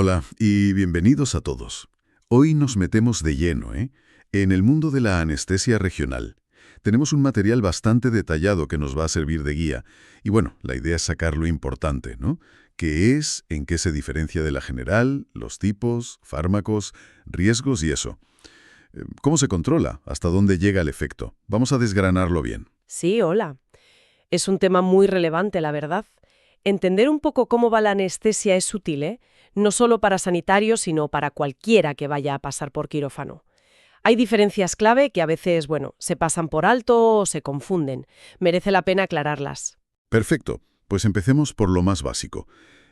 Hola y bienvenidos a todos. Hoy nos metemos de lleno, en el mundo de la anestesia regional. Tenemos un material bastante detallado que nos va a servir de guía. Y bueno, la idea es sacar lo importante, ¿no? ¿Qué es? ¿En qué se diferencia de la general? ¿Los tipos? ¿Fármacos? ¿Riesgos? Y eso. ¿Cómo se controla? ¿Hasta dónde llega el efecto? Vamos a desgranarlo bien. Sí, hola. Es un tema muy relevante, la verdad. Entender un poco cómo va la anestesia es útil, ¿eh? No solo para sanitarios, sino para cualquiera que vaya a pasar por quirófano. Hay diferencias clave que a veces, bueno, se pasan por alto o se confunden. Merece la pena aclararlas. Perfecto. Pues empecemos por lo más básico.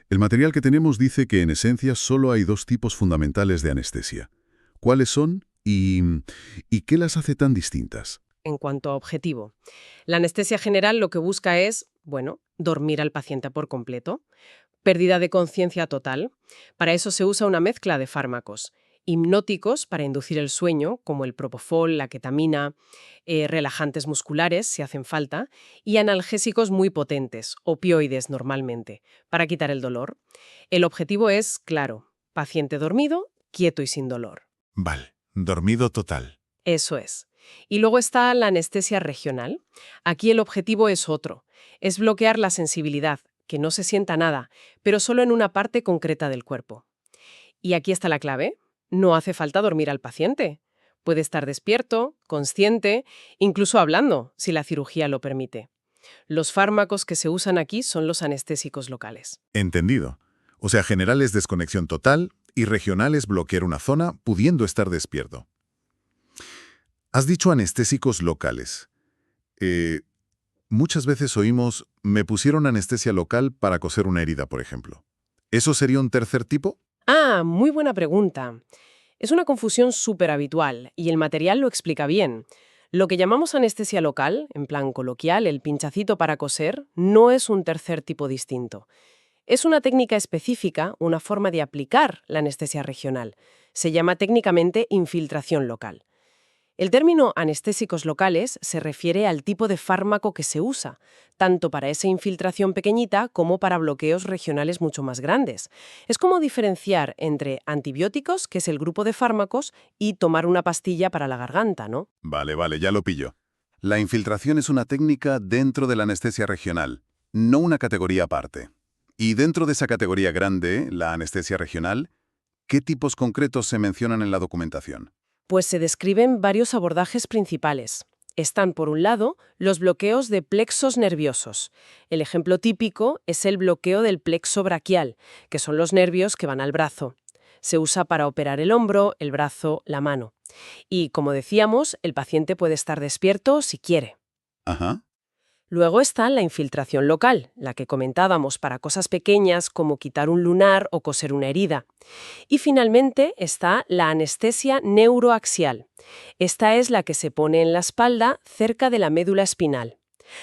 El material que tenemos dice que en esencia solo hay dos tipos fundamentales de anestesia. ¿Cuáles son y qué las hace tan distintas? En cuanto a objetivo, la anestesia general lo que busca es, bueno, dormir al paciente por completo. Pérdida de conciencia total. Para eso se usa una mezcla de fármacos. Hipnóticos para inducir el sueño, como el propofol, la ketamina, relajantes musculares, si hacen falta, y analgésicos muy potentes, opioides normalmente, para quitar el dolor. El objetivo es, claro, paciente dormido, quieto y sin dolor. Vale, dormido total. Eso es. Y luego está la anestesia regional. Aquí el objetivo es otro. Es bloquear la sensibilidad, que no se sienta nada, pero solo en una parte concreta del cuerpo. Y aquí está la clave. No hace falta dormir al paciente. Puede estar despierto, consciente, incluso hablando, si la cirugía lo permite. Los fármacos que se usan aquí son los anestésicos locales. Entendido. O sea, general es desconexión total y regional es bloquear una zona pudiendo estar despierto. Has dicho anestésicos locales. Muchas veces oímos, me pusieron anestesia local para coser una herida, por ejemplo. ¿Eso sería un tercer tipo? Ah, muy buena pregunta. Es una confusión súper habitual y el material lo explica bien. Lo que llamamos anestesia local, en plan coloquial, el pinchacito para coser, no es un tercer tipo distinto. Es una técnica específica, una forma de aplicar la anestesia regional. Se llama técnicamente infiltración local. El término anestésicos locales se refiere al tipo de fármaco que se usa, tanto para esa infiltración pequeñita como para bloqueos regionales mucho más grandes. Es como diferenciar entre antibióticos, que es el grupo de fármacos, y tomar una pastilla para la garganta, ¿no? Vale, ya lo pillo. La infiltración es una técnica dentro de la anestesia regional, no una categoría aparte. Y dentro de esa categoría grande, la anestesia regional, ¿qué tipos concretos se mencionan en la documentación? Pues se describen varios abordajes principales. Están, por un lado, los bloqueos de plexos nerviosos. El ejemplo típico es el bloqueo del plexo braquial, que son los nervios que van al brazo. Se usa para operar el hombro, el brazo, la mano. Y, como decíamos, el paciente puede estar despierto si quiere. Ajá. Luego está la infiltración local, la que comentábamos para cosas pequeñas como quitar un lunar o coser una herida. Y finalmente está la anestesia neuroaxial. Esta es la que se pone en la espalda cerca de la médula espinal.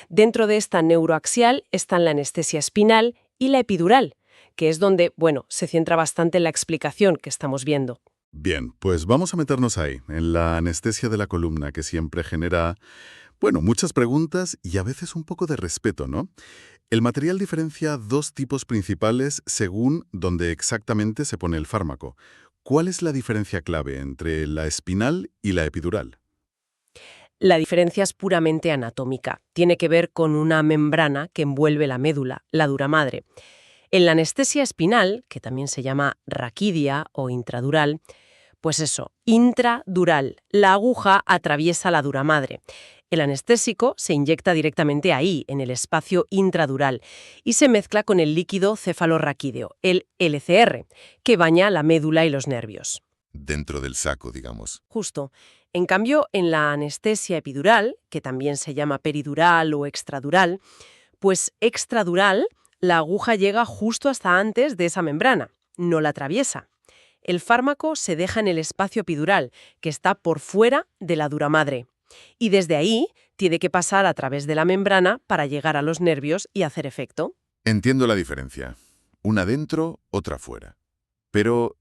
Dentro de esta neuroaxial están la anestesia espinal y la epidural, que es donde, bueno, se centra bastante en la explicación que estamos viendo. Bien, pues vamos a meternos ahí, en la anestesia de la columna, que siempre genera, bueno, muchas preguntas y a veces un poco de respeto, ¿no? El material diferencia dos tipos principales según dónde exactamente se pone el fármaco. ¿Cuál es la diferencia clave entre la espinal y la epidural? La diferencia es puramente anatómica. Tiene que ver con una membrana que envuelve la médula, la dura madre. En la anestesia espinal, que también se llama raquidia o intradural, pues eso, intradural. La aguja atraviesa la dura madre. El anestésico se inyecta directamente ahí, en el espacio intradural, y se mezcla con el líquido cefalorraquídeo, el LCR, que baña la médula y los nervios. Dentro del saco, digamos. Justo. En cambio, en la anestesia epidural, que también se llama peridural o extradural, pues extradural, la aguja llega justo hasta antes de esa membrana, no la atraviesa. El fármaco se deja en el espacio epidural, que está por fuera de la dura madre. Y desde ahí tiene que pasar a través de la membrana para llegar a los nervios y hacer efecto. Entiendo la diferencia. Una dentro, otra fuera. Pero,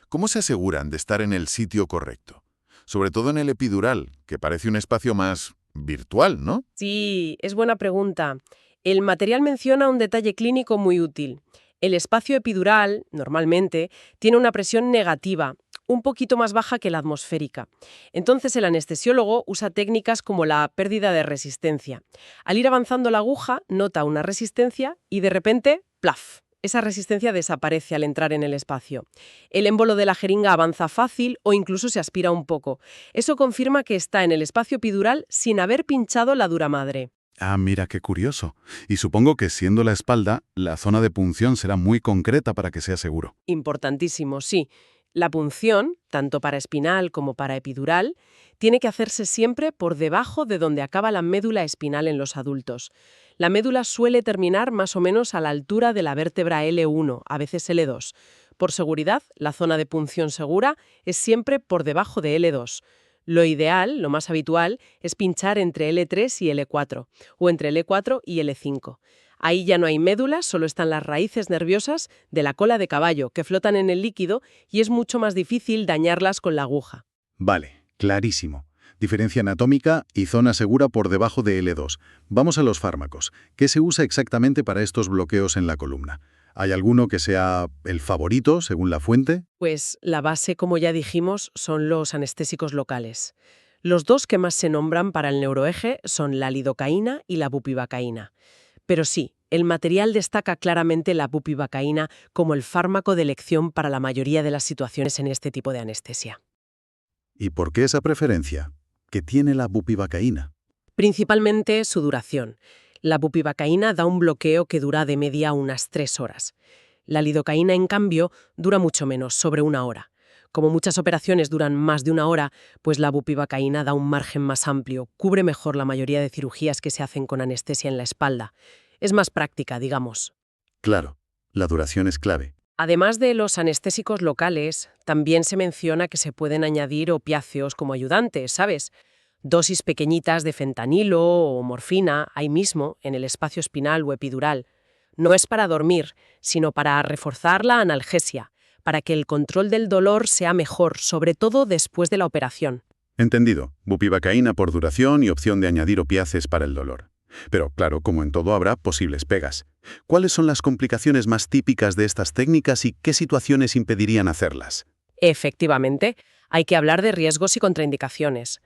¿cómo se aseguran de estar en el sitio correcto? Sobre todo en el epidural, que parece un espacio más virtual, ¿no? Sí, es buena pregunta. El material menciona un detalle clínico muy útil. El espacio epidural, normalmente, tiene una presión negativa, un poquito más baja que la atmosférica. Entonces el anestesiólogo usa técnicas como la pérdida de resistencia. Al ir avanzando la aguja, nota una resistencia y de repente, ¡plaf! Esa resistencia desaparece al entrar en el espacio. El émbolo de la jeringa avanza fácil o incluso se aspira un poco. Eso confirma que está en el espacio epidural sin haber pinchado la dura madre. Ah, mira qué curioso. Y supongo que siendo la espalda, la zona de punción será muy concreta para que sea seguro. Importantísimo, sí. La punción, tanto para espinal como para epidural, tiene que hacerse siempre por debajo de donde acaba la médula espinal en los adultos. La médula suele terminar más o menos a la altura de la vértebra L1, a veces L2. Por seguridad, la zona de punción segura es siempre por debajo de L2. Lo ideal, lo más habitual, es pinchar entre L3 y L4, o entre L4 y L5. Ahí ya no hay médula, solo están las raíces nerviosas de la cola de caballo, que flotan en el líquido y es mucho más difícil dañarlas con la aguja. Vale, clarísimo. Diferencia anatómica y zona segura por debajo de L2. Vamos a los fármacos. ¿Qué se usa exactamente para estos bloqueos en la columna? ¿Hay alguno que sea el favorito, según la fuente? Pues la base, como ya dijimos, son los anestésicos locales. Los dos que más se nombran para el neuroeje son la lidocaína y la bupivacaína. Pero sí, el material destaca claramente la bupivacaína como el fármaco de elección para la mayoría de las situaciones en este tipo de anestesia. ¿Y por qué esa preferencia? ¿Qué tiene la bupivacaína? Principalmente su duración. La bupivacaína da un bloqueo que dura de media unas 3 horas. La lidocaína, en cambio, dura mucho menos, sobre 1 hora. Como muchas operaciones duran más de 1 hora, pues la bupivacaína da un margen más amplio, cubre mejor la mayoría de cirugías que se hacen con anestesia en la espalda. Es más práctica, digamos. Claro, la duración es clave. Además de los anestésicos locales, también se menciona que se pueden añadir opiáceos como ayudantes, ¿sabes? Dosis pequeñitas de fentanilo o morfina ahí mismo, en el espacio espinal o epidural. No es para dormir, sino para reforzar la analgesia, para que el control del dolor sea mejor, sobre todo después de la operación. Entendido. Bupivacaína por duración y opción de añadir opiáceos para el dolor. Pero claro, como en todo habrá posibles pegas. ¿Cuáles son las complicaciones más típicas de estas técnicas y qué situaciones impedirían hacerlas? Efectivamente, hay que hablar de riesgos y contraindicaciones.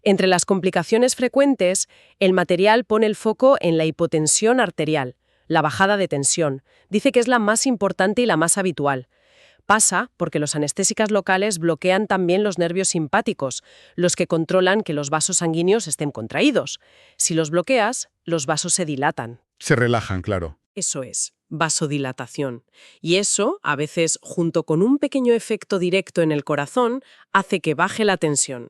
Entre las complicaciones frecuentes, el material pone el foco en la hipotensión arterial, la bajada de tensión. Dice que es la más importante y la más habitual. Pasa porque los anestésicos locales bloquean también los nervios simpáticos, los que controlan que los vasos sanguíneos estén contraídos. Si los bloqueas, los vasos se dilatan. Se relajan, claro. Eso es, vasodilatación. Y eso, a veces junto con un pequeño efecto directo en el corazón, hace que baje la tensión.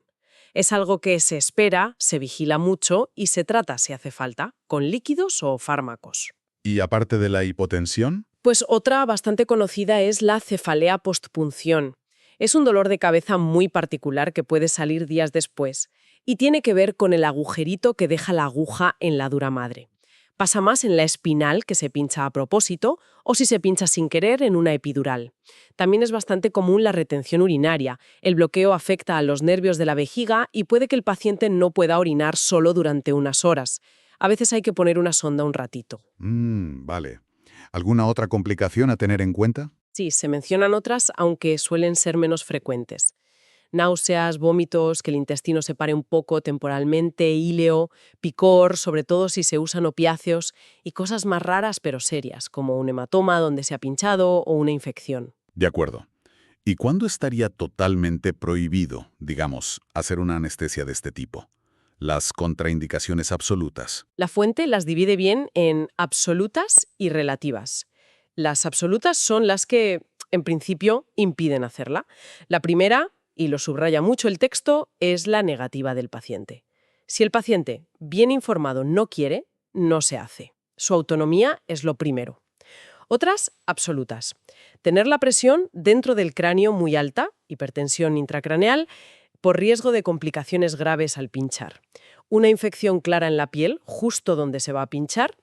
Es algo que se espera, se vigila mucho y se trata, si hace falta, con líquidos o fármacos. ¿Y aparte de la hipotensión? Pues otra bastante conocida es la cefalea postpunción. Es un dolor de cabeza muy particular que puede salir días después y tiene que ver con el agujerito que deja la aguja en la dura madre. Pasa más en la espinal, que se pincha a propósito, o si se pincha sin querer en una epidural. También es bastante común la retención urinaria. El bloqueo afecta a los nervios de la vejiga y puede que el paciente no pueda orinar solo durante unas horas. A veces hay que poner una sonda un ratito. Vale. ¿Alguna otra complicación a tener en cuenta? Sí, se mencionan otras, aunque suelen ser menos frecuentes. Náuseas, vómitos, que el intestino se pare un poco temporalmente, íleo, picor, sobre todo si se usan opiáceos, y cosas más raras pero serias, como un hematoma donde se ha pinchado o una infección. De acuerdo. ¿Y cuándo estaría totalmente prohibido, digamos, hacer una anestesia de este tipo? Las contraindicaciones absolutas. La fuente las divide bien en absolutas y relativas. Las absolutas son las que, en principio, impiden hacerla. La primera, y lo subraya mucho el texto, es la negativa del paciente. Si el paciente, bien informado, no quiere, no se hace. Su autonomía es lo primero. Otras, absolutas. Tener la presión dentro del cráneo muy alta, hipertensión intracraneal, por riesgo de complicaciones graves al pinchar. Una infección clara en la piel, justo donde se va a pinchar.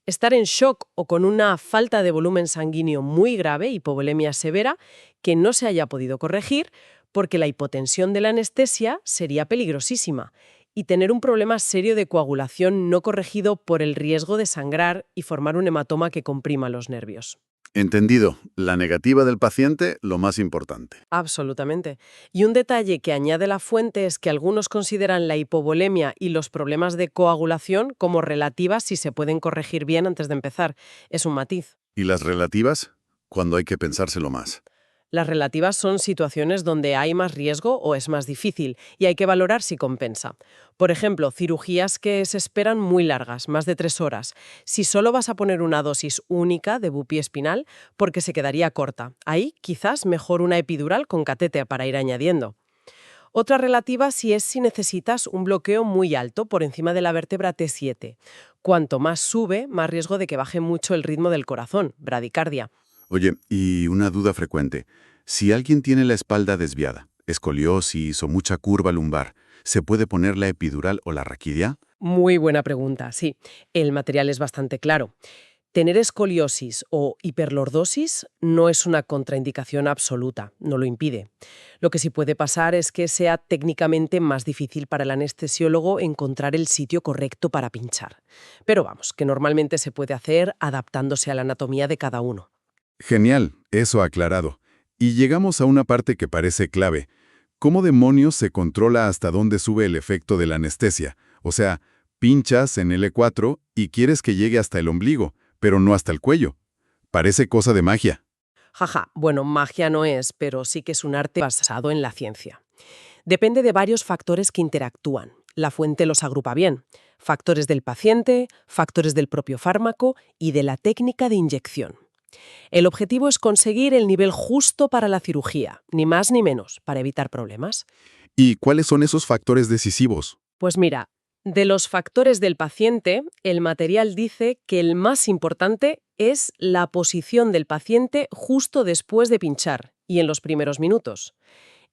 Estar en shock o con una falta de volumen sanguíneo muy grave, hipovolemia severa, que no se haya podido corregir, porque la hipotensión de la anestesia sería peligrosísima. Y tener un problema serio de coagulación no corregido por el riesgo de sangrar y formar un hematoma que comprima los nervios. Entendido. La negativa del paciente, lo más importante. Absolutamente. Y un detalle que añade la fuente es que algunos consideran la hipovolemia y los problemas de coagulación como relativas si se pueden corregir bien antes de empezar. Es un matiz. ¿Y las relativas? Cuando hay que pensárselo más. Las relativas son situaciones donde hay más riesgo o es más difícil y hay que valorar si compensa. Por ejemplo, cirugías que se esperan muy largas, más de 3 horas. Si solo vas a poner una dosis única de bupi espinal, porque se quedaría corta. Ahí quizás mejor una epidural con catéter para ir añadiendo. Otra relativa si necesitas un bloqueo muy alto por encima de la vértebra T7. Cuanto más sube, más riesgo de que baje mucho el ritmo del corazón, bradicardia. Oye, y una duda frecuente. Si alguien tiene la espalda desviada, escoliosis o mucha curva lumbar, ¿se puede poner la epidural o la raquidia? Muy buena pregunta, sí. El material es bastante claro. Tener escoliosis o hiperlordosis no es una contraindicación absoluta, no lo impide. Lo que sí puede pasar es que sea técnicamente más difícil para el anestesiólogo encontrar el sitio correcto para pinchar. Pero vamos, que normalmente se puede hacer adaptándose a la anatomía de cada uno. Genial, eso aclarado. Y llegamos a una parte que parece clave. ¿Cómo demonios se controla hasta dónde sube el efecto de la anestesia? O sea, pinchas en L4 y quieres que llegue hasta el ombligo, pero no hasta el cuello. Parece cosa de magia. Jaja, bueno, magia no es, pero sí que es un arte basado en la ciencia. Depende de varios factores que interactúan. La fuente los agrupa bien. Factores del paciente, factores del propio fármaco y de la técnica de inyección. El objetivo es conseguir el nivel justo para la cirugía, ni más ni menos, para evitar problemas. ¿Y cuáles son esos factores decisivos? Pues mira, de los factores del paciente, el material dice que el más importante es la posición del paciente justo después de pinchar y en los primeros minutos.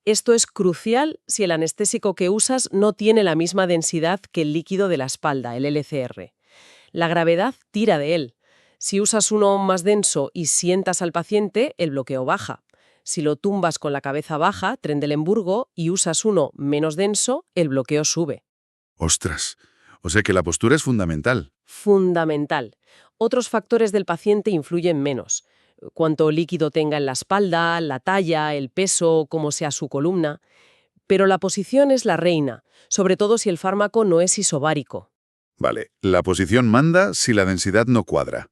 Esto es crucial si el anestésico que usas no tiene la misma densidad que el líquido de la espalda, el LCR. La gravedad tira de él. Si usas uno más denso y sientas al paciente, el bloqueo baja. Si lo tumbas con la cabeza baja, Trendelenburgo, y usas uno menos denso, el bloqueo sube. Ostras, o sea que la postura es fundamental. Fundamental. Otros factores del paciente influyen menos. Cuánto líquido tenga en la espalda, la talla, el peso, cómo sea su columna. Pero la posición es la reina, sobre todo si el fármaco no es isobárico. Vale, la posición manda si la densidad no cuadra.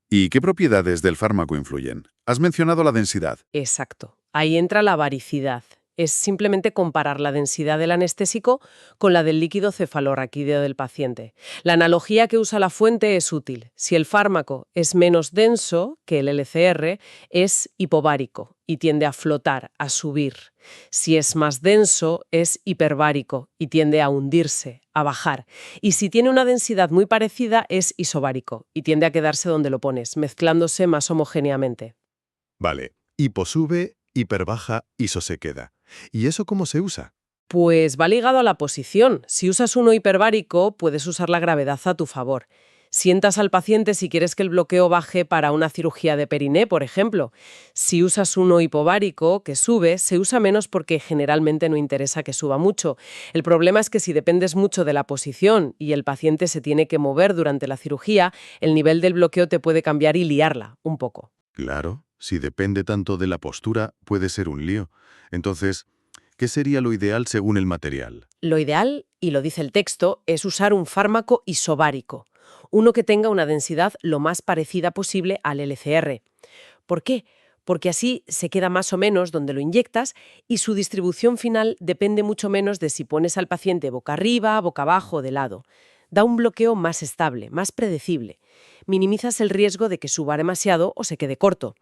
¿Y qué propiedades del fármaco influyen? Has mencionado la densidad. Exacto. Ahí entra la varicidad. Es simplemente comparar la densidad del anestésico con la del líquido cefalorraquídeo del paciente. La analogía que usa la fuente es útil. Si el fármaco es menos denso que el LCR, es hipovárico y tiende a flotar, a subir. Si es más denso, es hiperbárico y tiende a hundirse, a bajar. Y si tiene una densidad muy parecida, es isobárico y tiende a quedarse donde lo pones, mezclándose más homogéneamente. Vale, hipo sube, hiperbaja, iso se queda. ¿Y eso cómo se usa? Pues va ligado a la posición. Si usas uno hiperbárico, puedes usar la gravedad a tu favor. Sientas al paciente si quieres que el bloqueo baje para una cirugía de periné, por ejemplo. Si usas uno hipovárico, que sube, se usa menos porque generalmente no interesa que suba mucho. El problema es que si dependes mucho de la posición y el paciente se tiene que mover durante la cirugía, el nivel del bloqueo te puede cambiar y liarla un poco. Claro, si depende tanto de la postura, puede ser un lío. Entonces, ¿qué sería lo ideal según el material? Lo ideal, y lo dice el texto, es usar un fármaco isobárico, uno que tenga una densidad lo más parecida posible al LCR. ¿Por qué? Porque así se queda más o menos donde lo inyectas y su distribución final depende mucho menos de si pones al paciente boca arriba, boca abajo o de lado. Da un bloqueo más estable, más predecible. Minimizas el riesgo de que suba demasiado o se quede corto.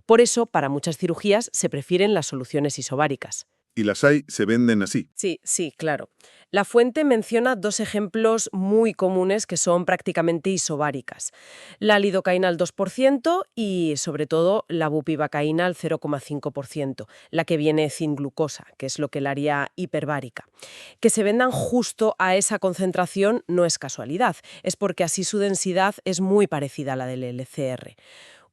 Por eso, para muchas cirugías se prefieren las soluciones isobáricas. Y las hay, se venden así. Sí, claro. La fuente menciona dos ejemplos muy comunes que son prácticamente isobáricas. La lidocaína al 2% y, sobre todo, la bupivacaína al 0,5%, la que viene sin glucosa, que es lo que la haría hiperbárica. Que se vendan justo a esa concentración no es casualidad, es porque así su densidad es muy parecida a la del LCR.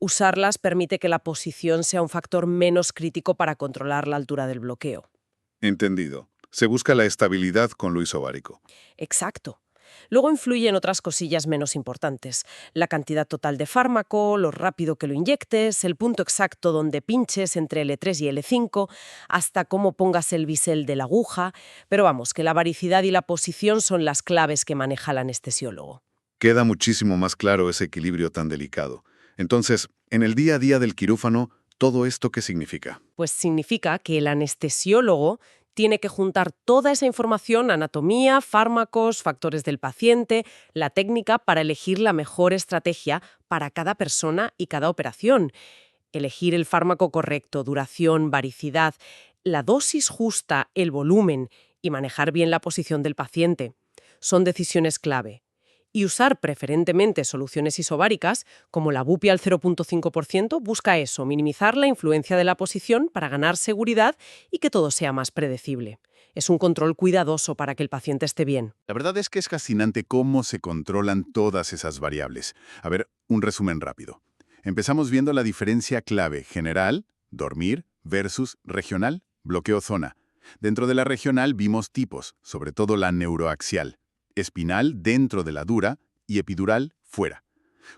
Usarlas permite que la posición sea un factor menos crítico para controlar la altura del bloqueo. Entendido. Se busca la estabilidad con lo isobárico. Exacto. Luego influyen otras cosillas menos importantes. La cantidad total de fármaco, lo rápido que lo inyectes, el punto exacto donde pinches entre L3 y L5, hasta cómo pongas el bisel de la aguja. Pero vamos, que la varicidad y la posición son las claves que maneja el anestesiólogo. Queda muchísimo más claro ese equilibrio tan delicado. Entonces, en el día a día del quirófano, ¿todo esto qué significa? Pues significa que el anestesiólogo tiene que juntar toda esa información, anatomía, fármacos, factores del paciente, la técnica para elegir la mejor estrategia para cada persona y cada operación. Elegir el fármaco correcto, duración, varicidad, la dosis justa, el volumen y manejar bien la posición del paciente. Son decisiones clave. Y usar preferentemente soluciones isobáricas, como la bupi al 0,5%, busca eso, minimizar la influencia de la posición para ganar seguridad y que todo sea más predecible. Es un control cuidadoso para que el paciente esté bien. La verdad es que es fascinante cómo se controlan todas esas variables. A ver, un resumen rápido. Empezamos viendo la diferencia clave general, dormir, versus regional, bloqueo zona. Dentro de la regional vimos tipos, sobre todo la neuroaxial. Espinal dentro de la dura y epidural fuera.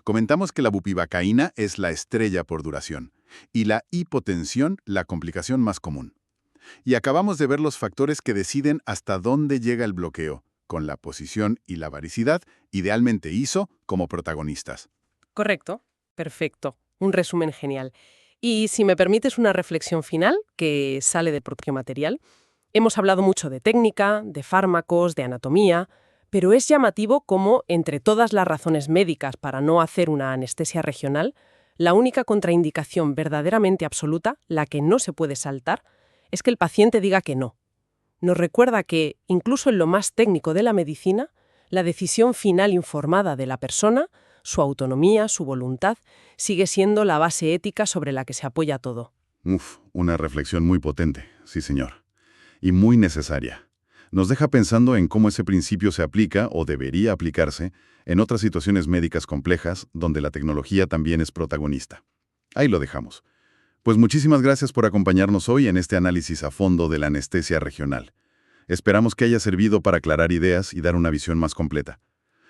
Comentamos que la bupivacaína es la estrella por duración y la hipotensión la complicación más común. Y acabamos de ver los factores que deciden hasta dónde llega el bloqueo, con la posición y la varicidad, idealmente ISO, como protagonistas. Correcto. Perfecto. Un resumen genial. Y si me permites una reflexión final, que sale del propio material, hemos hablado mucho de técnica, de fármacos, de anatomía, pero es llamativo cómo, entre todas las razones médicas para no hacer una anestesia regional, la única contraindicación verdaderamente absoluta, la que no se puede saltar, es que el paciente diga que no. Nos recuerda que, incluso en lo más técnico de la medicina, la decisión final informada de la persona, su autonomía, su voluntad, sigue siendo la base ética sobre la que se apoya todo. Una reflexión muy potente, sí señor. Y muy necesaria. Nos deja pensando en cómo ese principio se aplica o debería aplicarse en otras situaciones médicas complejas donde la tecnología también es protagonista. Ahí lo dejamos. Pues muchísimas gracias por acompañarnos hoy en este análisis a fondo de la anestesia regional. Esperamos que haya servido para aclarar ideas y dar una visión más completa.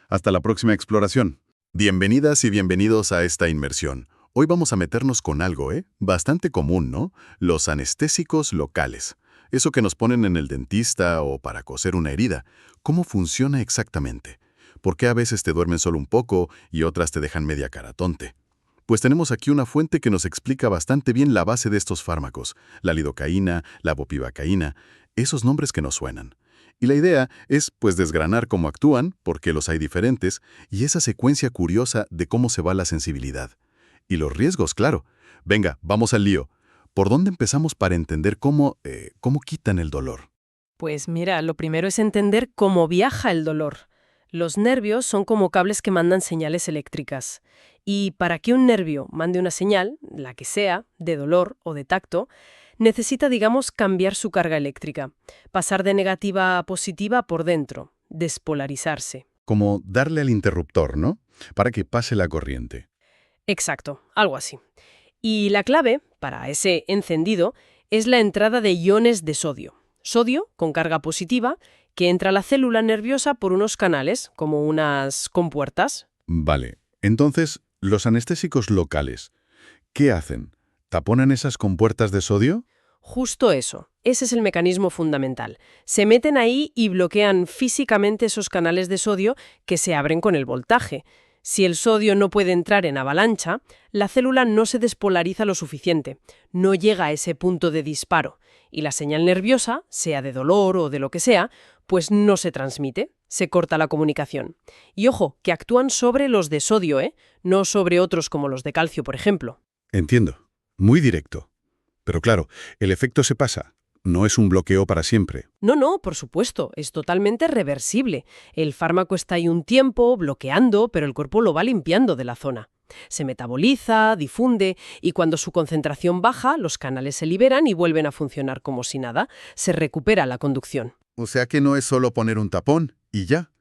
Hasta la próxima exploración. Bienvenidas y bienvenidos a esta inmersión. Hoy vamos a meternos con algo, bastante común, ¿no? Los anestésicos locales. Eso que nos ponen en el dentista o para coser una herida. ¿Cómo funciona exactamente? ¿Por qué a veces te duermen solo un poco y otras te dejan media cara tonte? Pues tenemos aquí una fuente que nos explica bastante bien la base de estos fármacos, la lidocaína, la bupivacaína, esos nombres que nos suenan. Y la idea es, pues, desgranar cómo actúan, por qué los hay diferentes, y esa secuencia curiosa de cómo se va la sensibilidad. Y los riesgos, claro. Venga, vamos al lío. ¿Por dónde empezamos para entender cómo quitan el dolor? Pues mira, lo primero es entender cómo viaja el dolor. Los nervios son como cables que mandan señales eléctricas. Y para que un nervio mande una señal, la que sea, de dolor o de tacto, necesita, digamos, cambiar su carga eléctrica, pasar de negativa a positiva por dentro, despolarizarse. Como darle al interruptor, ¿no? Para que pase la corriente. Exacto, algo así. Y la clave, para ese encendido, es la entrada de iones de sodio. Sodio, con carga positiva, que entra a la célula nerviosa por unos canales, como unas compuertas. Vale. Entonces, los anestésicos locales, ¿qué hacen? ¿Taponan esas compuertas de sodio? Justo eso. Ese es el mecanismo fundamental. Se meten ahí y bloquean físicamente esos canales de sodio que se abren con el voltaje. Si el sodio no puede entrar en avalancha, la célula no se despolariza lo suficiente, no llega a ese punto de disparo, y la señal nerviosa, sea de dolor o de lo que sea, pues no se transmite, se corta la comunicación. Y ojo, que actúan sobre los de sodio, no sobre otros como los de calcio, por ejemplo. Entiendo. Muy directo. Pero claro, el efecto se pasa. No es un bloqueo para siempre. No, por supuesto, es totalmente reversible. El fármaco está ahí un tiempo, bloqueando, pero el cuerpo lo va limpiando de la zona. Se metaboliza, difunde, y cuando su concentración baja, los canales se liberan y vuelven a funcionar como si nada. Se recupera la conducción. O sea que no es solo poner un tapón y ya.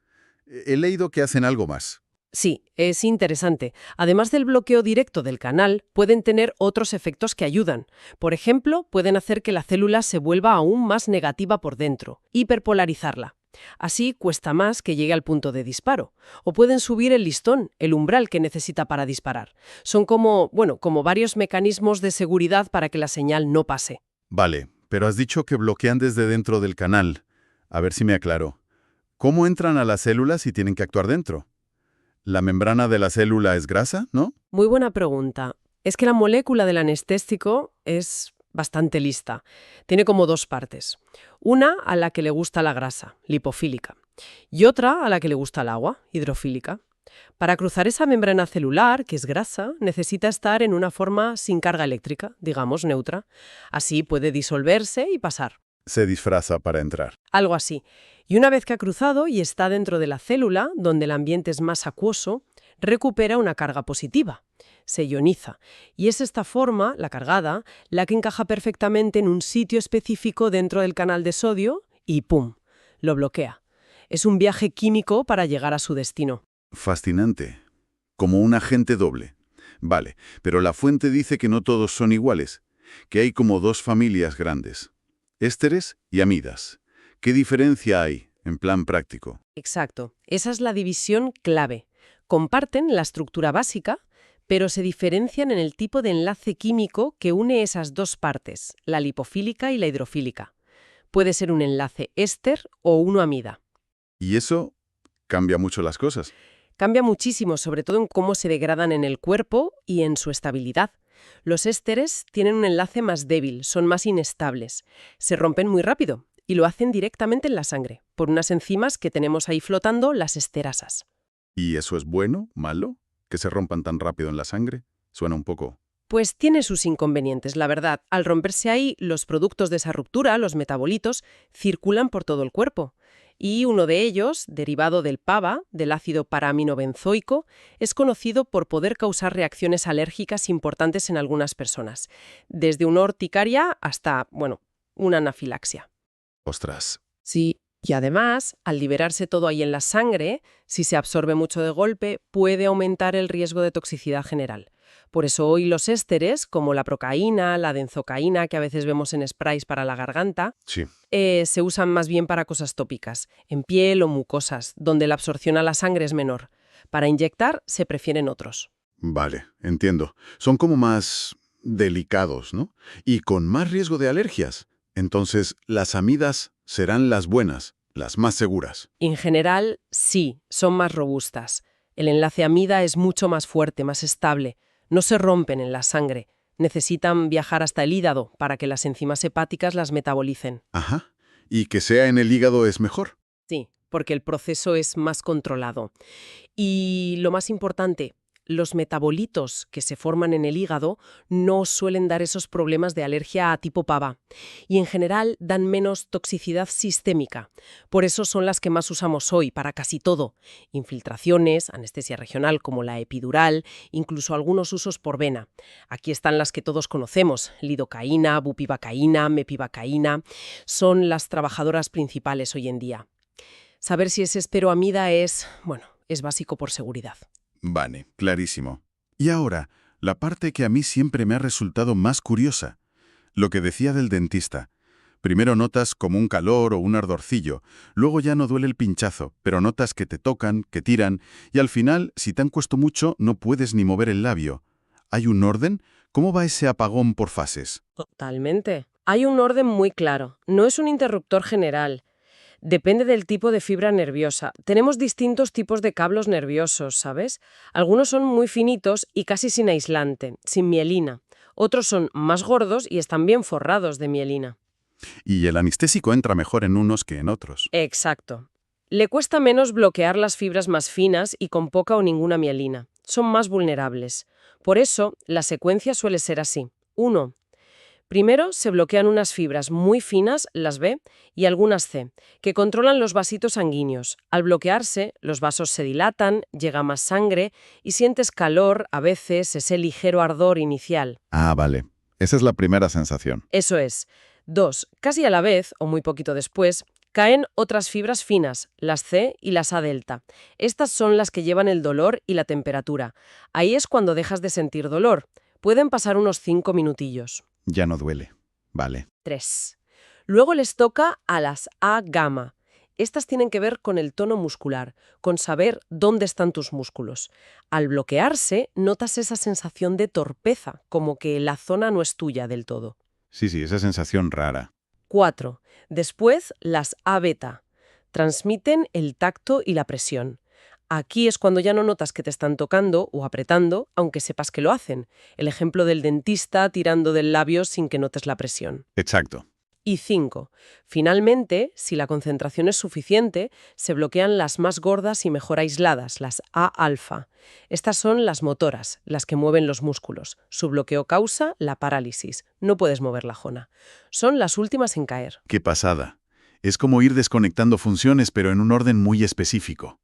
He leído que hacen algo más. Sí, es interesante. Además del bloqueo directo del canal, pueden tener otros efectos que ayudan. Por ejemplo, pueden hacer que la célula se vuelva aún más negativa por dentro, hiperpolarizarla. Así cuesta más que llegue al punto de disparo. O pueden subir el listón, el umbral que necesita para disparar. Son como varios mecanismos de seguridad para que la señal no pase. Vale, pero has dicho que bloquean desde dentro del canal. A ver si me aclaro. ¿Cómo entran a las células y tienen que actuar dentro? La membrana de la célula es grasa, ¿no? Muy buena pregunta. Es que la molécula del anestésico es bastante lista. Tiene como dos partes. Una a la que le gusta la grasa, lipofílica, y otra a la que le gusta el agua, hidrofílica. Para cruzar esa membrana celular, que es grasa, necesita estar en una forma sin carga eléctrica, digamos neutra. Así puede disolverse y pasar. Se disfraza para entrar. Algo así. Y una vez que ha cruzado y está dentro de la célula, donde el ambiente es más acuoso, recupera una carga positiva. Se ioniza. Y es esta forma, la cargada, la que encaja perfectamente en un sitio específico dentro del canal de sodio y ¡pum!, lo bloquea. Es un viaje químico para llegar a su destino. Fascinante. Como un agente doble. Vale, pero la fuente dice que no todos son iguales, que hay como dos familias grandes. Ésteres y amidas. ¿Qué diferencia hay, en plan práctico? Exacto. Esa es la división clave. Comparten la estructura básica, pero se diferencian en el tipo de enlace químico que une esas dos partes, la lipofílica y la hidrofílica. Puede ser un enlace éster o uno amida. Y eso cambia mucho las cosas. Cambia muchísimo, sobre todo en cómo se degradan en el cuerpo y en su estabilidad. Los ésteres tienen un enlace más débil, son más inestables. Se rompen muy rápido y lo hacen directamente en la sangre, por unas enzimas que tenemos ahí flotando, las esterasas. ¿Y eso es bueno, malo? ¿Que se rompan tan rápido en la sangre? Suena un poco... Pues tiene sus inconvenientes, la verdad. Al romperse ahí, los productos de esa ruptura, los metabolitos, circulan por todo el cuerpo. Y uno de ellos, derivado del PABA, del ácido paraaminobenzoico, es conocido por poder causar reacciones alérgicas importantes en algunas personas, desde una urticaria hasta, una anafilaxia. Ostras. Sí, y además, al liberarse todo ahí en la sangre, si se absorbe mucho de golpe, puede aumentar el riesgo de toxicidad general. Por eso hoy los ésteres, como la procaína, la benzocaína, que a veces vemos en sprays para la garganta, Sí. se usan más bien para cosas tópicas, en piel o mucosas, donde la absorción a la sangre es menor. Para inyectar se prefieren otros. Vale, entiendo. Son como más delicados, ¿no? Y con más riesgo de alergias. Entonces, las amidas serán las buenas, las más seguras. En general, sí, son más robustas. El enlace amida es mucho más fuerte, más estable. No se rompen en la sangre. Necesitan viajar hasta el hígado para que las enzimas hepáticas las metabolicen. Ajá. Y que sea en el hígado es mejor. Sí, porque el proceso es más controlado. Y lo más importante, los metabolitos que se forman en el hígado no suelen dar esos problemas de alergia a tipo PABA. Y en general dan menos toxicidad sistémica. Por eso son las que más usamos hoy para casi todo. Infiltraciones, anestesia regional como la epidural, incluso algunos usos por vena. Aquí están las que todos conocemos: lidocaína, bupivacaína, mepivacaína. Son las trabajadoras principales hoy en día. Saber si es esperoamida es básico por seguridad. Vale, clarísimo. Y ahora, la parte que a mí siempre me ha resultado más curiosa. Lo que decía del dentista. Primero notas como un calor o un ardorcillo, luego ya no duele el pinchazo, pero notas que te tocan, que tiran, y al final, si te han puesto mucho, no puedes ni mover el labio. ¿Hay un orden? ¿Cómo va ese apagón por fases? Totalmente. Hay un orden muy claro. No es un interruptor general. Depende del tipo de fibra nerviosa. Tenemos distintos tipos de cablos nerviosos, ¿sabes? Algunos son muy finitos y casi sin aislante, sin mielina. Otros son más gordos y están bien forrados de mielina. Y el anestésico entra mejor en unos que en otros. Exacto. Le cuesta menos bloquear las fibras más finas y con poca o ninguna mielina. Son más vulnerables. Por eso, la secuencia suele ser así. 1. Primero se bloquean unas fibras muy finas, las B, y algunas C, que controlan los vasitos sanguíneos. Al bloquearse, los vasos se dilatan, llega más sangre y sientes calor, a veces ese ligero ardor inicial. Ah, vale. Esa es la primera sensación. Eso es. 2. Casi a la vez, o muy poquito después, caen otras fibras finas, las C y las A delta. Estas son las que llevan el dolor y la temperatura. Ahí es cuando dejas de sentir dolor. Pueden pasar unos 5 minutillos. Ya no duele. Vale. 3. Luego les toca a las A gamma. Estas tienen que ver con el tono muscular, con saber dónde están tus músculos. Al bloquearse, notas esa sensación de torpeza, como que la zona no es tuya del todo. Sí, esa sensación rara. 4. Después, las A-beta. Transmiten el tacto y la presión. Aquí es cuando ya no notas que te están tocando o apretando, aunque sepas que lo hacen. El ejemplo del dentista tirando del labio sin que notes la presión. Exacto. Y 5. Finalmente, si la concentración es suficiente, se bloquean las más gordas y mejor aisladas, las A-alfa. Estas son las motoras, las que mueven los músculos. Su bloqueo causa la parálisis. No puedes mover la jona. Son las últimas en caer. Qué pasada. Es como ir desconectando funciones, pero en un orden muy específico.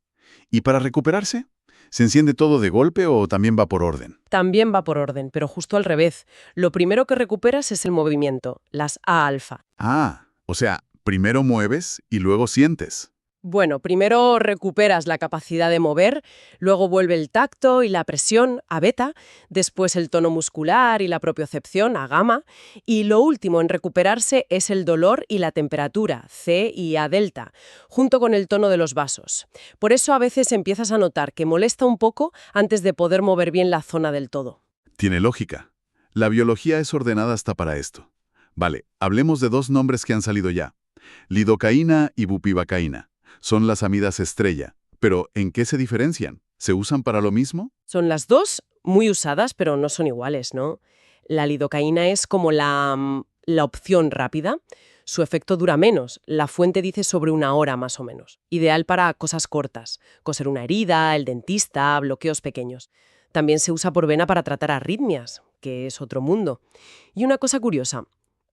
¿Y para recuperarse? ¿Se enciende todo de golpe o también va por orden? También va por orden, pero justo al revés. Lo primero que recuperas es el movimiento, las A-alfa. Ah, o sea, primero mueves y luego sientes. Bueno, primero recuperas la capacidad de mover, luego vuelve el tacto y la presión a beta, después el tono muscular y la propiocepción a gamma, y lo último en recuperarse es el dolor y la temperatura, C y A delta, junto con el tono de los vasos. Por eso a veces empiezas a notar que molesta un poco antes de poder mover bien la zona del todo. Tiene lógica. La biología es ordenada hasta para esto. Vale, hablemos de dos nombres que han salido ya. Lidocaína y bupivacaína. Son las amidas estrella. Pero, ¿en qué se diferencian? ¿Se usan para lo mismo? Son las dos muy usadas, pero no son iguales, ¿no? La lidocaína es como la opción rápida. Su efecto dura menos. La fuente dice sobre 1 hora más o menos. Ideal para cosas cortas. Coser una herida, el dentista, bloqueos pequeños. También se usa por vena para tratar arritmias, que es otro mundo. Y una cosa curiosa.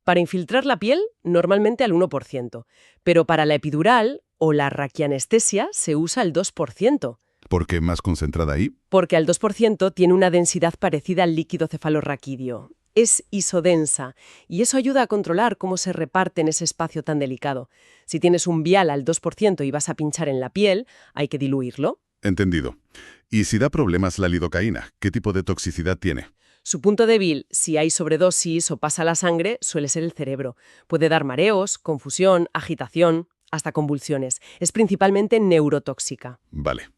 Para infiltrar la piel, normalmente al 1%. Pero para la epidural o la raquianestesia se usa el 2%. ¿Por qué más concentrada ahí? Porque al 2% tiene una densidad parecida al líquido cefalorraquídeo. Es isodensa y eso ayuda a controlar cómo se reparte en ese espacio tan delicado. Si tienes un vial al 2% y vas a pinchar en la piel, hay que diluirlo. Entendido. ¿Y si da problemas la lidocaína? ¿Qué tipo de toxicidad tiene? Su punto débil, si hay sobredosis o pasa la sangre, suele ser el cerebro. Puede dar mareos, confusión, agitación, hasta convulsiones. Es principalmente neurotóxica. Vale.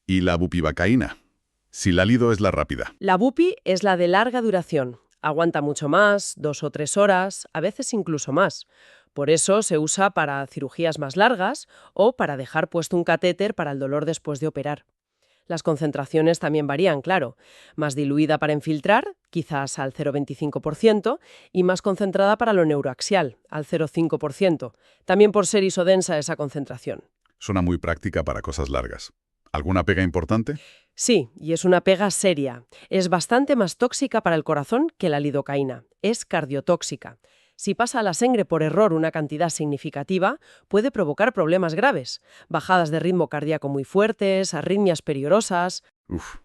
¿Y la bupivacaína? Si la lido es la rápida. La bupi es la de larga duración. Aguanta mucho más, 2 o 3 horas, a veces incluso más. Por eso se usa para cirugías más largas o para dejar puesto un catéter para el dolor después de operar. Las concentraciones también varían, claro. Más diluida para infiltrar, quizás al 0,25%, y más concentrada para lo neuroaxial, al 0,5%. También por ser isodensa esa concentración. Suena muy práctica para cosas largas. ¿Alguna pega importante? Sí, y es una pega seria. Es bastante más tóxica para el corazón que la lidocaína. Es cardiotóxica. Si pasa a la sangre por error una cantidad significativa, puede provocar problemas graves. Bajadas de ritmo cardíaco muy fuertes, arritmias peligrosas. Uf.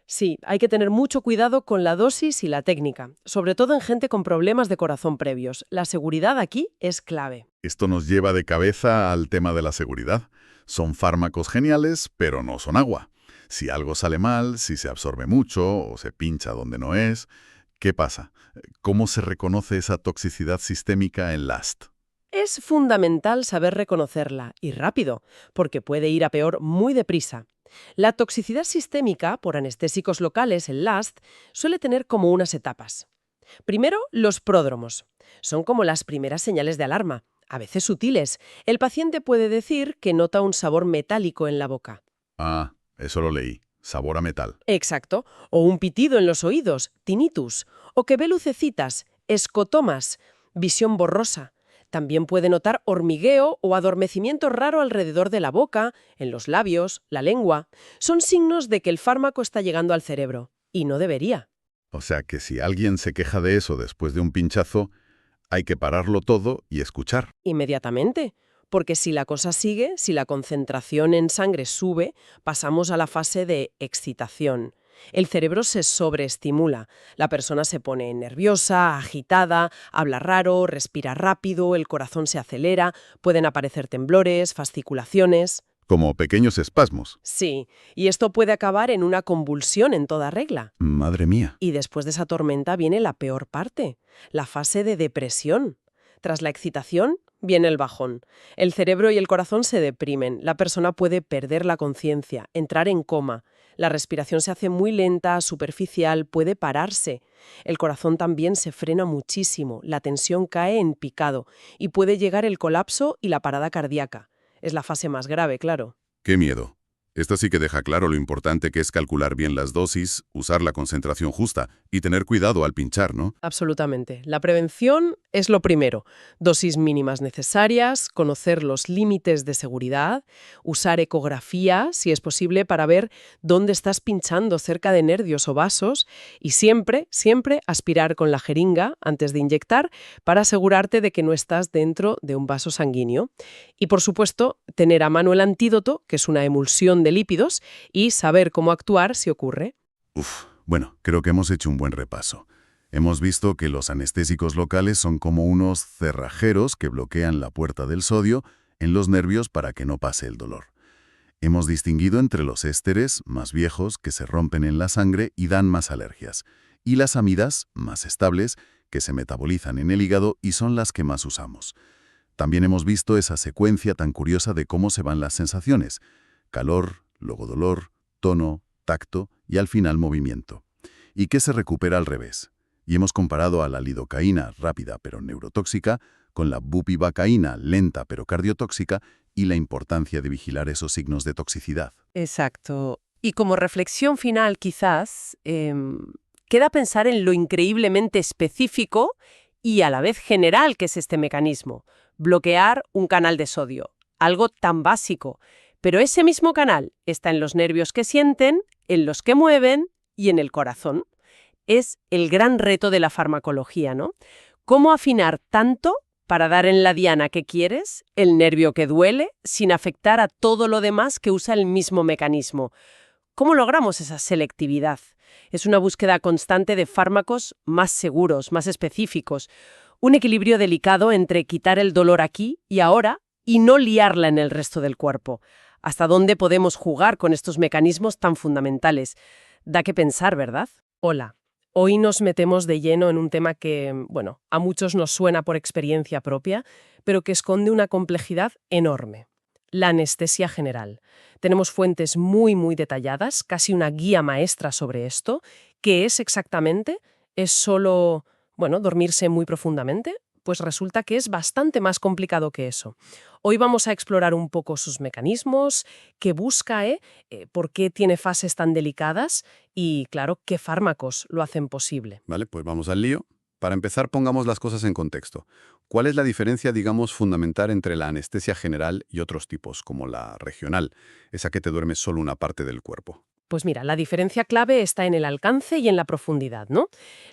Sí, hay que tener mucho cuidado con la dosis y la técnica, sobre todo en gente con problemas de corazón previos. La seguridad aquí es clave. Esto nos lleva de cabeza al tema de la seguridad. Son fármacos geniales, pero no son agua. Si algo sale mal, si se absorbe mucho o se pincha donde no es, ¿qué pasa? ¿Cómo se reconoce esa toxicidad sistémica en LAST? Es fundamental saber reconocerla, y rápido, porque puede ir a peor muy deprisa. La toxicidad sistémica por anestésicos locales, el LAST, suele tener como unas etapas. Primero, los pródromos. Son como las primeras señales de alarma, a veces sutiles. El paciente puede decir que nota un sabor metálico en la boca. Ah, eso lo leí. Sabor a metal. Exacto. O un pitido en los oídos, tinnitus. O que ve lucecitas, escotomas, visión borrosa. También puede notar hormigueo o adormecimiento raro alrededor de la boca, en los labios, la lengua. Son signos de que el fármaco está llegando al cerebro. Y no debería. O sea que si alguien se queja de eso después de un pinchazo, hay que pararlo todo y escuchar. Inmediatamente. Porque si la cosa sigue, si la concentración en sangre sube, pasamos a la fase de excitación. El cerebro se sobreestimula. La persona se pone nerviosa, agitada, habla raro, respira rápido, el corazón se acelera, pueden aparecer temblores, fasciculaciones. Como pequeños espasmos. Sí, y esto puede acabar en una convulsión en toda regla. Madre mía. Y después de esa tormenta viene la peor parte, la fase de depresión. Tras la excitación, viene el bajón. El cerebro y el corazón se deprimen, la persona puede perder la conciencia, entrar en coma. La respiración se hace muy lenta, superficial, puede pararse. El corazón también se frena muchísimo, la tensión cae en picado y puede llegar el colapso y la parada cardíaca. Es la fase más grave, claro. ¡Qué miedo! Esta sí que deja claro lo importante que es calcular bien las dosis, usar la concentración justa y tener cuidado al pinchar, ¿no? Absolutamente. La prevención es lo primero. Dosis mínimas necesarias, conocer los límites de seguridad, usar ecografía, si es posible, para ver dónde estás pinchando cerca de nervios o vasos y siempre, siempre aspirar con la jeringa antes de inyectar para asegurarte de que no estás dentro de un vaso sanguíneo. Y, por supuesto, tener a mano el antídoto, que es una emulsión de lípidos, y saber cómo actuar si ocurre. Bueno, creo que hemos hecho un buen repaso. Hemos visto que los anestésicos locales son como unos cerrajeros que bloquean la puerta del sodio en los nervios para que no pase el dolor. Hemos distinguido entre los ésteres, más viejos, que se rompen en la sangre y dan más alergias, y las amidas, más estables, que se metabolizan en el hígado y son las que más usamos. También hemos visto esa secuencia tan curiosa de cómo se van las sensaciones: calor, luego dolor, tono, tacto y al final movimiento. Y que se recupera al revés. Y hemos comparado a la lidocaína rápida pero neurotóxica con la bupivacaína lenta pero cardiotóxica y la importancia de vigilar esos signos de toxicidad. Exacto. Y como reflexión final, quizás, queda pensar en lo increíblemente específico y a la vez general que es este mecanismo. Bloquear un canal de sodio. Algo tan básico. Pero ese mismo canal está en los nervios que sienten, en los que mueven y en el corazón. Es el gran reto de la farmacología, ¿no? ¿Cómo afinar tanto para dar en la diana que quieres, el nervio que duele, sin afectar a todo lo demás que usa el mismo mecanismo? ¿Cómo logramos esa selectividad? Es una búsqueda constante de fármacos más seguros, más específicos. Un equilibrio delicado entre quitar el dolor aquí y ahora y no liarla en el resto del cuerpo. ¿Hasta dónde podemos jugar con estos mecanismos tan fundamentales? Da que pensar, ¿verdad? Hola. Hoy nos metemos de lleno en un tema que, bueno, a muchos nos suena por experiencia propia, pero que esconde una complejidad enorme. La anestesia general. Tenemos fuentes muy, muy detalladas, casi una guía maestra sobre esto. ¿Qué es exactamente? ¿Es solo, dormirse muy profundamente? Pues resulta que es bastante más complicado que eso. Hoy vamos a explorar un poco sus mecanismos, qué busca, por qué tiene fases tan delicadas y, claro, qué fármacos lo hacen posible. Vale, pues vamos al lío. Para empezar, pongamos las cosas en contexto. ¿Cuál es la diferencia, digamos, fundamental entre la anestesia general y otros tipos, como la regional, esa que te duerme solo una parte del cuerpo? Pues mira, la diferencia clave está en el alcance y en la profundidad, ¿no?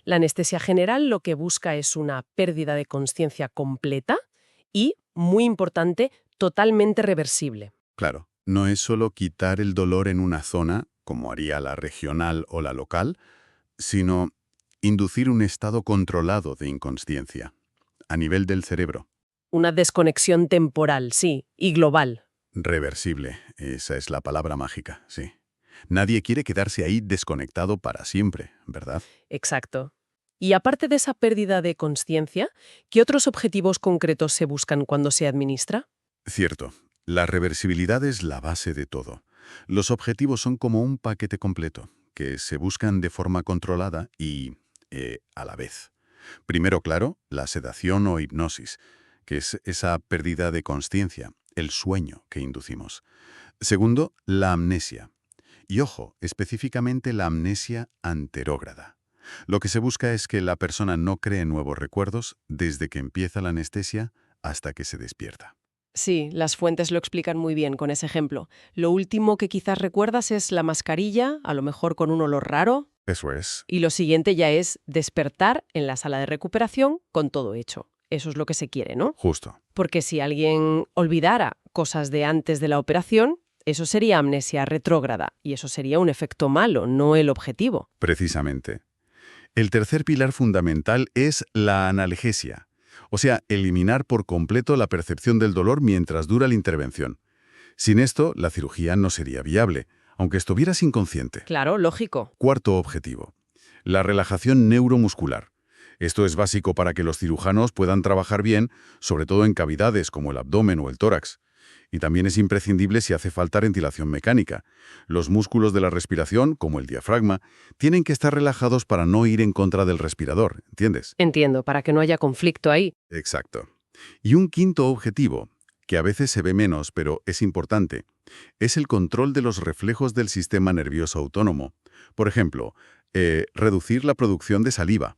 La anestesia general lo que busca es una pérdida de consciencia completa y, muy importante, totalmente reversible. Claro, no es solo quitar el dolor en una zona, como haría la regional o la local, sino inducir un estado controlado de inconsciencia, a nivel del cerebro. Una desconexión temporal, sí, y global. Reversible, esa es la palabra mágica, sí. Nadie quiere quedarse ahí desconectado para siempre, ¿verdad? Exacto. Y aparte de esa pérdida de consciencia, ¿qué otros objetivos concretos se buscan cuando se administra? Cierto, la reversibilidad es la base de todo. Los objetivos son como un paquete completo, que se buscan de forma controlada y a la vez. Primero, claro, la sedación o hipnosis, que es esa pérdida de consciencia, el sueño que inducimos. Segundo, la amnesia. Y ojo, específicamente la amnesia anterógrada. Lo que se busca es que la persona no cree nuevos recuerdos desde que empieza la anestesia hasta que se despierta. Sí, las fuentes lo explican muy bien con ese ejemplo. Lo último que quizás recuerdas es la mascarilla, a lo mejor con un olor raro, Eso es. y lo siguiente ya es despertar en la sala de recuperación con todo hecho. Eso es lo que se quiere, ¿no? Justo. Porque si alguien olvidara cosas de antes de la operación, eso sería amnesia retrógrada, y eso sería un efecto malo, no el objetivo. Precisamente. El tercer pilar fundamental es la analgesia, o sea, eliminar por completo la percepción del dolor mientras dura la intervención. Sin esto, la cirugía no sería viable, aunque estuvieras inconsciente. Claro, lógico. Cuarto objetivo, la relajación neuromuscular. Esto es básico para que los cirujanos puedan trabajar bien, sobre todo en cavidades como el abdomen o el tórax. Y también es imprescindible si hace falta ventilación mecánica. Los músculos de la respiración, como el diafragma, tienen que estar relajados para no ir en contra del respirador, ¿entiendes? Entiendo, para que no haya conflicto ahí. Exacto. Y un quinto objetivo, que a veces se ve menos, pero es importante, es el control de los reflejos del sistema nervioso autónomo. Por ejemplo, reducir la producción de saliva,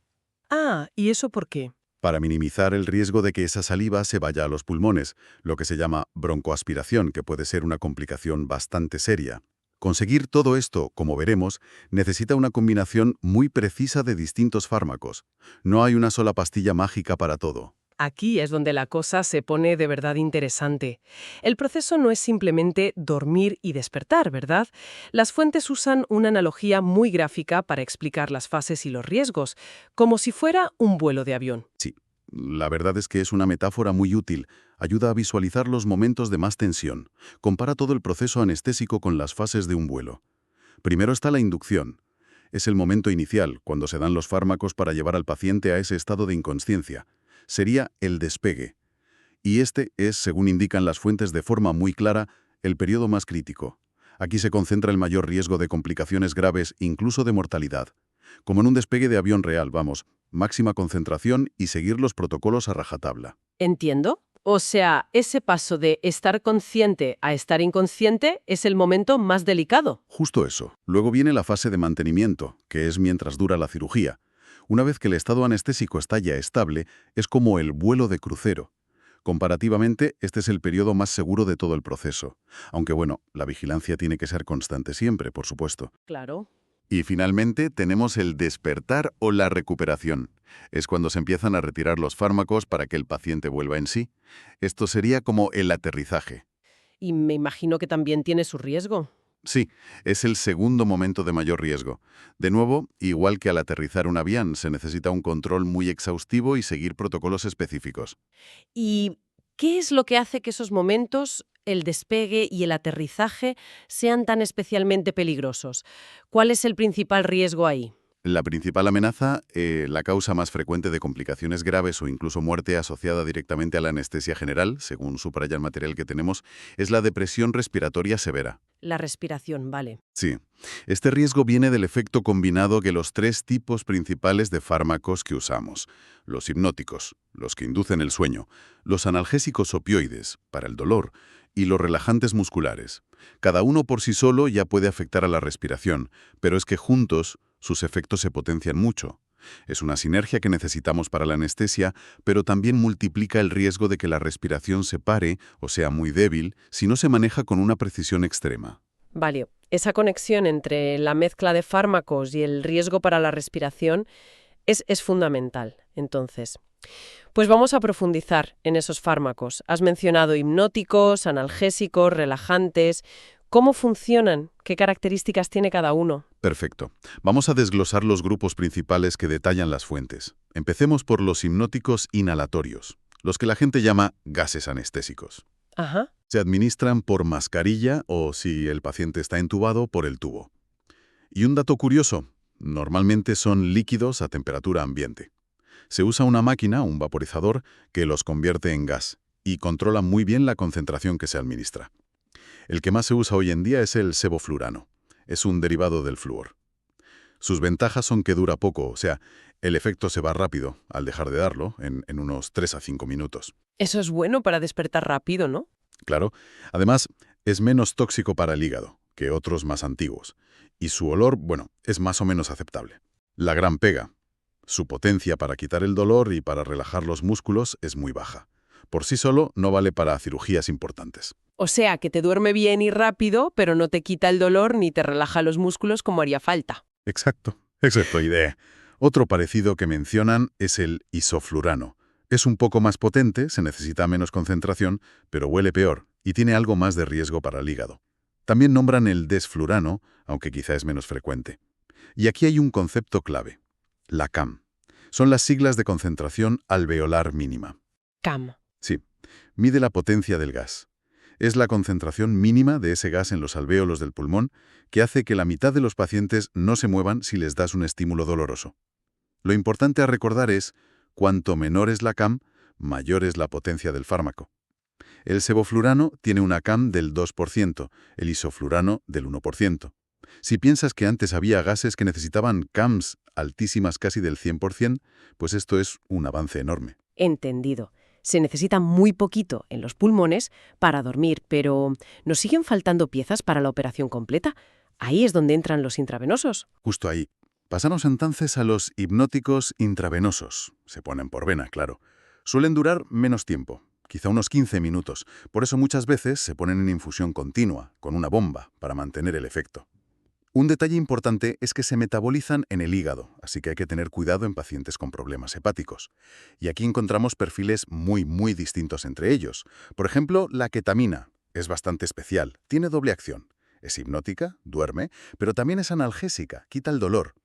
Ah, ¿y eso por qué? para minimizar el riesgo de que esa saliva se vaya a los pulmones, lo que se llama broncoaspiración, que puede ser una complicación bastante seria. Conseguir todo esto, como veremos, necesita una combinación muy precisa de distintos fármacos. No hay una sola pastilla mágica para todo. Aquí es donde la cosa se pone de verdad interesante. El proceso no es simplemente dormir y despertar, ¿verdad? Las fuentes usan una analogía muy gráfica para explicar las fases y los riesgos, como si fuera un vuelo de avión. Sí, la verdad es que es una metáfora muy útil. Ayuda a visualizar los momentos de más tensión. Compara todo el proceso anestésico con las fases de un vuelo. Primero está la inducción. Es el momento inicial, cuando se dan los fármacos para llevar al paciente a ese estado de inconsciencia. Sería el despegue. Y este es, según indican las fuentes de forma muy clara, el periodo más crítico. Aquí se concentra el mayor riesgo de complicaciones graves, incluso de mortalidad. Como en un despegue de avión real, vamos, máxima concentración y seguir los protocolos a rajatabla. ¿Entiendo? O sea, ese paso de estar consciente a estar inconsciente es el momento más delicado. Justo eso. Luego viene la fase de mantenimiento, que es mientras dura la cirugía. Una vez que el estado anestésico está ya estable, es como el vuelo de crucero. Comparativamente, este es el periodo más seguro de todo el proceso. Aunque bueno, la vigilancia tiene que ser constante siempre, por supuesto. Claro. Y finalmente tenemos el despertar o la recuperación. Es cuando se empiezan a retirar los fármacos para que el paciente vuelva en sí. Esto sería como el aterrizaje. Y me imagino que también tiene su riesgo. Sí, es el segundo momento de mayor riesgo. De nuevo, igual que al aterrizar un avión, se necesita un control muy exhaustivo y seguir protocolos específicos. ¿Y qué es lo que hace que esos momentos, el despegue y el aterrizaje, sean tan especialmente peligrosos? ¿Cuál es el principal riesgo ahí? La principal amenaza, la causa más frecuente de complicaciones graves o incluso muerte asociada directamente a la anestesia general, según subraya el material que tenemos, es la depresión respiratoria severa. La respiración, vale. Sí, este riesgo viene del efecto combinado de los tres tipos principales de fármacos que usamos. Los hipnóticos, los que inducen el sueño, los analgésicos opioides, para el dolor, y los relajantes musculares. Cada uno por sí solo ya puede afectar a la respiración, pero es que juntos sus efectos se potencian mucho. Es una sinergia que necesitamos para la anestesia, pero también multiplica el riesgo de que la respiración se pare o sea muy débil si no se maneja con una precisión extrema. Vale, esa conexión entre la mezcla de fármacos y el riesgo para la respiración es fundamental, entonces. Pues vamos a profundizar en esos fármacos. Has mencionado hipnóticos, analgésicos, relajantes. ¿Cómo funcionan? ¿Qué características tiene cada uno? Perfecto. Vamos a desglosar los grupos principales que detallan las fuentes. Empecemos por los hipnóticos inhalatorios, los que la gente llama gases anestésicos. Ajá. Se administran por mascarilla o, si el paciente está entubado, por el tubo. Y un dato curioso, normalmente son líquidos a temperatura ambiente. Se usa una máquina, un vaporizador, que los convierte en gas y controla muy bien la concentración que se administra. El que más se usa hoy en día es el sevoflurano. Es un derivado del flúor. Sus ventajas son que dura poco, o sea, el efecto se va rápido al dejar de darlo, en unos 3 a 5 minutos. Eso es bueno para despertar rápido, ¿no? Claro, además, es menos tóxico para el hígado que otros más antiguos. Y su olor, bueno, es más o menos aceptable. La gran pega, su potencia para quitar el dolor y para relajar los músculos es muy baja. Por sí solo no vale para cirugías importantes. O sea, que te duerme bien y rápido, pero no te quita el dolor ni te relaja los músculos como haría falta. Exacto, idea. Otro parecido que mencionan es el isoflurano. Es un poco más potente, se necesita menos concentración, pero huele peor y tiene algo más de riesgo para el hígado. También nombran el desflurano, aunque quizá es menos frecuente. Y aquí hay un concepto clave. La CAM. Son las siglas de concentración alveolar mínima. CAM. Sí, mide la potencia del gas. Es la concentración mínima de ese gas en los alvéolos del pulmón que hace que la mitad de los pacientes no se muevan si les das un estímulo doloroso. Lo importante a recordar es, cuanto menor es la CAM, mayor es la potencia del fármaco. El sevoflurano tiene una CAM del 2%, el isoflurano del 1%. Si piensas que antes había gases que necesitaban CAMs altísimas casi del 100%, pues esto es un avance enorme. Entendido. Se necesita muy poquito en los pulmones para dormir, pero ¿nos siguen faltando piezas para la operación completa? Ahí es donde entran los intravenosos. Justo ahí. Pasamos entonces a los hipnóticos intravenosos. Se ponen por vena, claro. Suelen durar menos tiempo, quizá unos 15 minutos. Por eso muchas veces se ponen en infusión continua, con una bomba, para mantener el efecto. Un detalle importante es que se metabolizan en el hígado, así que hay que tener cuidado en pacientes con problemas hepáticos. Y aquí encontramos perfiles muy distintos entre ellos. Por ejemplo, la ketamina es bastante especial, tiene doble acción. Es hipnótica, duerme, pero también es analgésica, quita el dolor,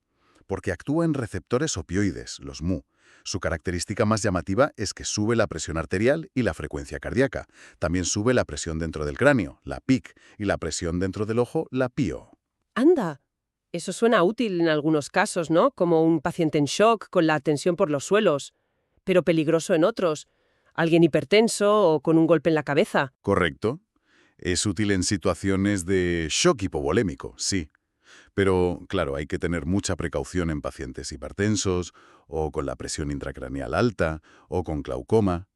porque actúa en receptores opioides, los Mu. Su característica más llamativa es que sube la presión arterial y la frecuencia cardíaca. También sube la presión dentro del cráneo, la PIC, y la presión dentro del ojo, la PIO. ¡Anda! Eso suena útil en algunos casos, ¿no? Como un paciente en shock con la tensión por los suelos, pero peligroso en otros. Alguien hipertenso o con un golpe en la cabeza. ¿Correcto? Es útil en situaciones de shock hipovolémico, sí. Pero, claro, hay que tener mucha precaución en pacientes hipertensos, o con la presión intracraneal alta, o con glaucoma.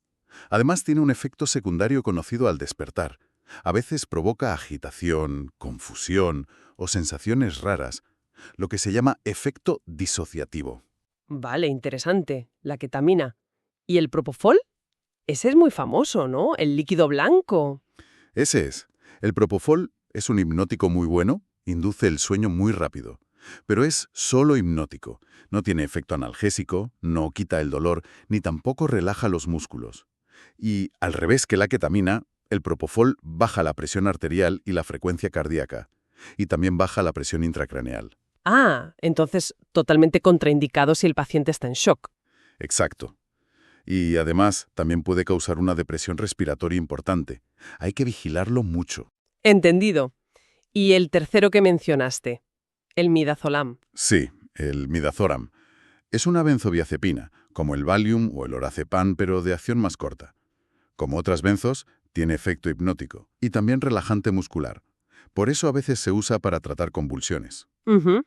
Además, tiene un efecto secundario conocido al despertar. A veces provoca agitación, confusión o sensaciones raras, lo que se llama efecto disociativo. Vale, interesante. La ketamina. ¿Y el propofol? Ese es muy famoso, ¿no? El líquido blanco. Ese es. El propofol es un hipnótico muy bueno, induce el sueño muy rápido. Pero es solo hipnótico. No tiene efecto analgésico, no quita el dolor, ni tampoco relaja los músculos. Y, al revés que la ketamina, el propofol baja la presión arterial y la frecuencia cardíaca. Y también baja la presión intracraneal. Ah, entonces totalmente contraindicado si el paciente está en shock. Exacto. Y además también puede causar una depresión respiratoria importante. Hay que vigilarlo mucho. Entendido. ¿Y el tercero que mencionaste? El midazolam. Sí, el midazolam. Es una benzodiazepina, como el Valium o el Orazepam, pero de acción más corta. Como otras benzos, tiene efecto hipnótico y también relajante muscular. Por eso a veces se usa para tratar convulsiones. Ujú.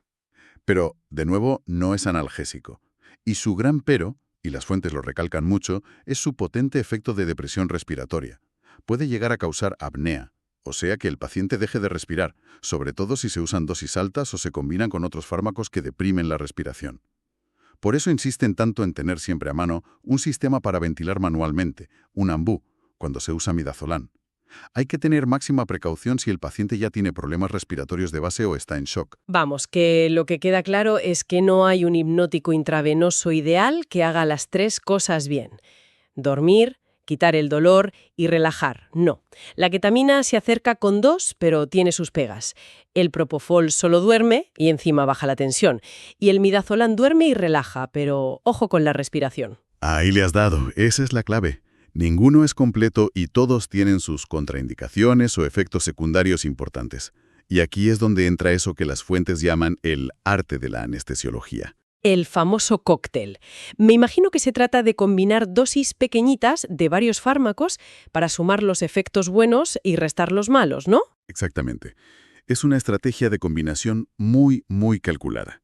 Pero, de nuevo, no es analgésico. Y su gran pero, y las fuentes lo recalcan mucho, es su potente efecto de depresión respiratoria. Puede llegar a causar apnea, o sea que el paciente deje de respirar, sobre todo si se usan dosis altas o se combinan con otros fármacos que deprimen la respiración. Por eso insisten tanto en tener siempre a mano un sistema para ventilar manualmente, un ambú, cuando se usa midazolam. Hay que tener máxima precaución si el paciente ya tiene problemas respiratorios de base o está en shock. Vamos, que lo que queda claro es que no hay un hipnótico intravenoso ideal que haga las tres cosas bien. Dormir, quitar el dolor y relajar. No. La ketamina se acerca con dos, pero tiene sus pegas. El propofol solo duerme y encima baja la tensión. Y el midazolam duerme y relaja, pero ojo con la respiración. Ahí le has dado, esa es la clave. Ninguno es completo y todos tienen sus contraindicaciones o efectos secundarios importantes. Y aquí es donde entra eso que las fuentes llaman el arte de la anestesiología. El famoso cóctel. Me imagino que se trata de combinar dosis pequeñitas de varios fármacos para sumar los efectos buenos y restar los malos, ¿no? Exactamente. Es una estrategia de combinación muy calculada.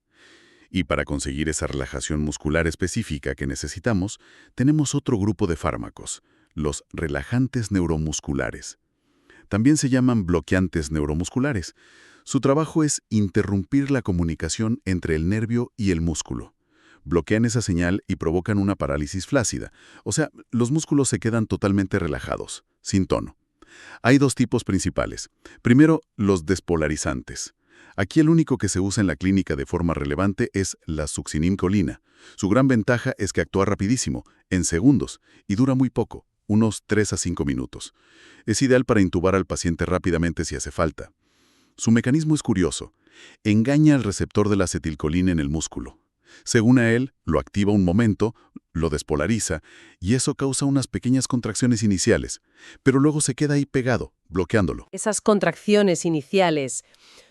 Y para conseguir esa relajación muscular específica que necesitamos, tenemos otro grupo de fármacos, los relajantes neuromusculares. También se llaman bloqueantes neuromusculares. Su trabajo es interrumpir la comunicación entre el nervio y el músculo. Bloquean esa señal y provocan una parálisis flácida, o sea, los músculos se quedan totalmente relajados, sin tono. Hay dos tipos principales. Primero, los despolarizantes. Aquí el único que se usa en la clínica de forma relevante es la succinilcolina. Su gran ventaja es que actúa rapidísimo, en segundos, y dura muy poco, unos 3 a 5 minutos. Es ideal para intubar al paciente rápidamente si hace falta. Su mecanismo es curioso. Engaña al receptor de la acetilcolina en el músculo. Según a él, lo activa un momento, lo despolariza, y eso causa unas pequeñas contracciones iniciales, pero luego se queda ahí pegado, bloqueándolo. Esas contracciones iniciales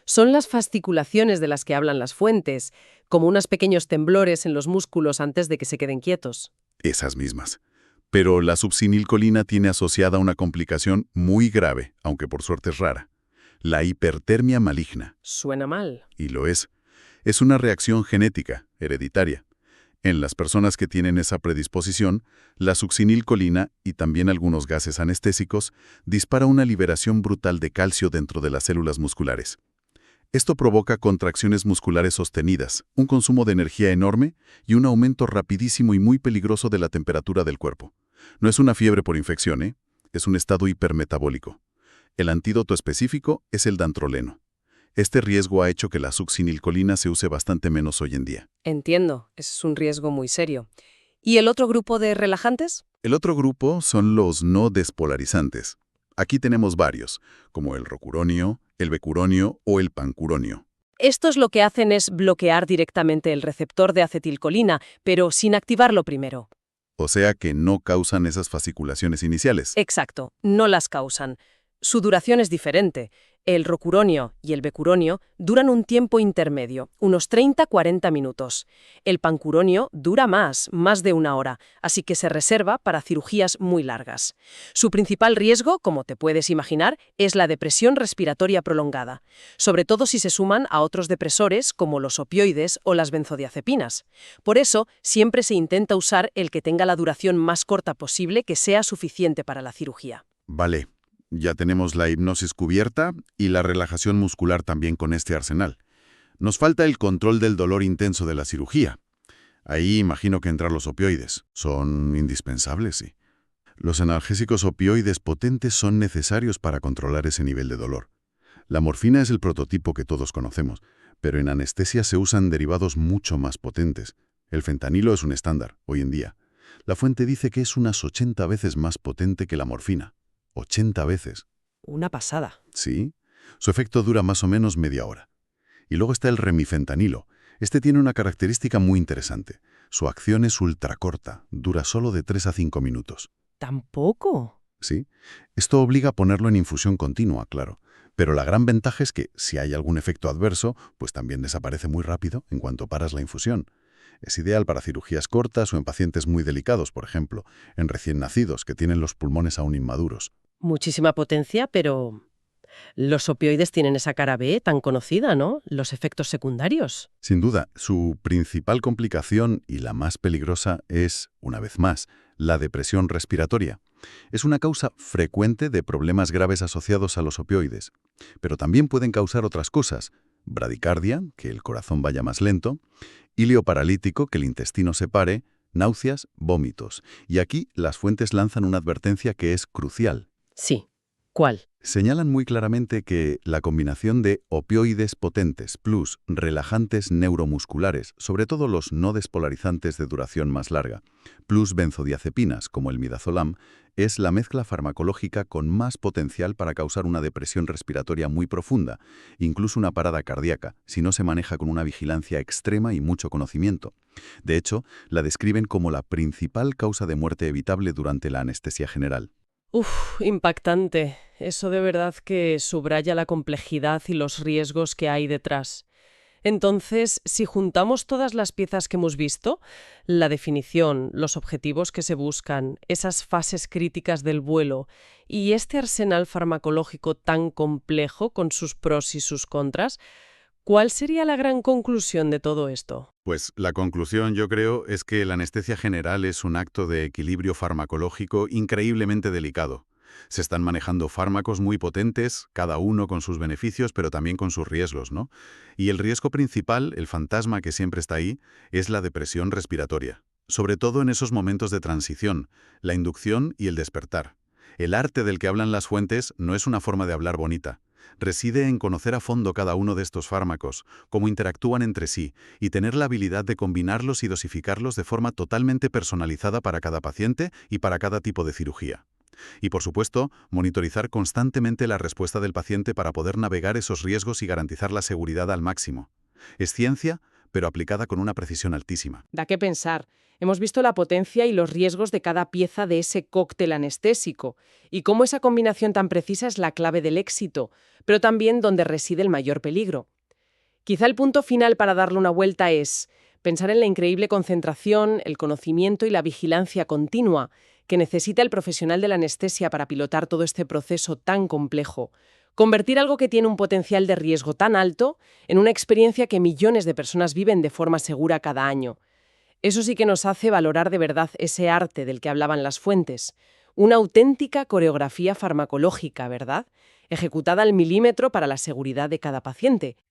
Son las fasciculaciones de las que hablan las fuentes, como unos pequeños temblores en los músculos antes de que se queden quietos. Esas mismas. Pero la subcinilcolina tiene asociada una complicación muy grave, aunque por suerte es rara. La hipertermia maligna. Suena mal. Y lo es. Es una reacción genética, hereditaria. En las personas que tienen esa predisposición, la succinilcolina y también algunos gases anestésicos dispara una liberación brutal de calcio dentro de las células musculares. Esto provoca contracciones musculares sostenidas, un consumo de energía enorme y un aumento rapidísimo y muy peligroso de la temperatura del cuerpo. No es una fiebre por infección, ¿eh? Es un estado hipermetabólico. El antídoto específico es el dantroleno. Este riesgo ha hecho que la succinilcolina se use bastante menos hoy en día. Entiendo, es un riesgo muy serio. ¿Y el otro grupo de relajantes? El otro grupo son los no despolarizantes. Aquí tenemos varios, como el rocuronio, el becuronio o el pancuronio. Estos lo que hacen es bloquear directamente el receptor de acetilcolina, pero sin activarlo primero. O sea que no causan esas fasciculaciones iniciales. Exacto, no las causan. Su duración es diferente. El rocuronio y el becuronio duran un tiempo intermedio, unos 30-40 minutos. El pancuronio dura más de 1 hora, así que se reserva para cirugías muy largas. Su principal riesgo, como te puedes imaginar, es la depresión respiratoria prolongada, sobre todo si se suman a otros depresores como los opioides o las benzodiazepinas. Por eso, siempre se intenta usar el que tenga la duración más corta posible que sea suficiente para la cirugía. Vale. Ya tenemos la hipnosis cubierta y la relajación muscular también con este arsenal. Nos falta el control del dolor intenso de la cirugía. Ahí imagino que entran los opioides. Son indispensables, sí. Los analgésicos opioides potentes son necesarios para controlar ese nivel de dolor. La morfina es el prototipo que todos conocemos, pero en anestesia se usan derivados mucho más potentes. El fentanilo es un estándar, hoy en día. La fuente dice que es unas 80 veces más potente que la morfina. 80 veces. Una pasada. Sí. Su efecto dura más o menos media hora. Y luego está el remifentanilo. Este tiene una característica muy interesante. Su acción es ultracorta, dura solo de 3 a 5 minutos. ¿Tampoco? Sí. Esto obliga a ponerlo en infusión continua, claro. Pero la gran ventaja es que, si hay algún efecto adverso, pues también desaparece muy rápido en cuanto paras la infusión. Es ideal para cirugías cortas o en pacientes muy delicados, por ejemplo, en recién nacidos que tienen los pulmones aún inmaduros. Muchísima potencia, pero los opioides tienen esa cara B tan conocida, ¿no? Los efectos secundarios. Sin duda, su principal complicación y la más peligrosa es, una vez más, la depresión respiratoria. Es una causa frecuente de problemas graves asociados a los opioides, pero también pueden causar otras cosas: bradicardia, que el corazón vaya más lento; hílio paralítico, que el intestino se pare; náuseas; vómitos. Y aquí las fuentes lanzan una advertencia que es crucial. Sí. ¿Cuál? Señalan muy claramente que la combinación de opioides potentes plus relajantes neuromusculares, sobre todo los no despolarizantes de duración más larga, plus benzodiazepinas como el midazolam, es la mezcla farmacológica con más potencial para causar una depresión respiratoria muy profunda, incluso una parada cardíaca, si no se maneja con una vigilancia extrema y mucho conocimiento. De hecho, la describen como la principal causa de muerte evitable durante la anestesia general. Impactante. Eso de verdad que subraya la complejidad y los riesgos que hay detrás. Entonces, si juntamos todas las piezas que hemos visto, la definición, los objetivos que se buscan, esas fases críticas del vuelo y este arsenal farmacológico tan complejo con sus pros y sus contras, ¿cuál sería la gran conclusión de todo esto? Pues la conclusión, yo creo, es que la anestesia general es un acto de equilibrio farmacológico increíblemente delicado. Se están manejando fármacos muy potentes, cada uno con sus beneficios, pero también con sus riesgos, ¿no? Y el riesgo principal, el fantasma que siempre está ahí, es la depresión respiratoria. Sobre todo en esos momentos de transición, la inducción y el despertar. El arte del que hablan las fuentes no es una forma de hablar bonita. Reside en conocer a fondo cada uno de estos fármacos, cómo interactúan entre sí, y tener la habilidad de combinarlos y dosificarlos de forma totalmente personalizada para cada paciente y para cada tipo de cirugía. Y, por supuesto, monitorizar constantemente la respuesta del paciente para poder navegar esos riesgos y garantizar la seguridad al máximo. Es ciencia, pero aplicada con una precisión altísima. Da que pensar. Hemos visto la potencia y los riesgos de cada pieza de ese cóctel anestésico y cómo esa combinación tan precisa es la clave del éxito, pero también donde reside el mayor peligro. Quizá el punto final para darle una vuelta es pensar en la increíble concentración, el conocimiento y la vigilancia continua que necesita el profesional de la anestesia para pilotar todo este proceso tan complejo. Convertir algo que tiene un potencial de riesgo tan alto en una experiencia que millones de personas viven de forma segura cada año. Eso sí que nos hace valorar de verdad ese arte del que hablaban las fuentes. Una auténtica coreografía farmacológica, ¿verdad? Ejecutada al milímetro para la seguridad de cada paciente.